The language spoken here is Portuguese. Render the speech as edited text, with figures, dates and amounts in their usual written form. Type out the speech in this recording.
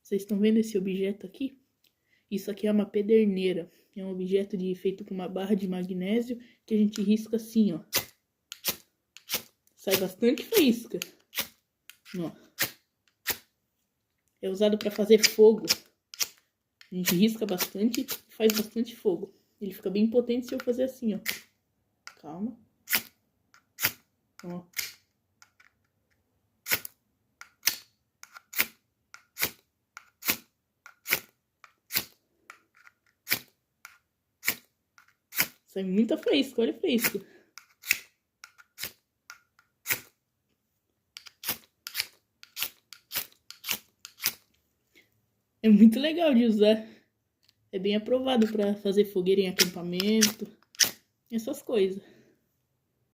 Vocês estão vendo esse objeto aqui? Isso aqui é uma pederneira. É um objeto feito com uma barra de magnésio que a gente risca assim, ó. Sai bastante faísca. Ó. É usado para fazer fogo. A gente risca bastante e faz bastante fogo. Ele fica bem potente se eu fazer assim, ó. Calma. Ó. Sai muita faísca, olha a faísca. É muito legal de usar. É bem aprovado para fazer fogueira em acampamento, essas coisas.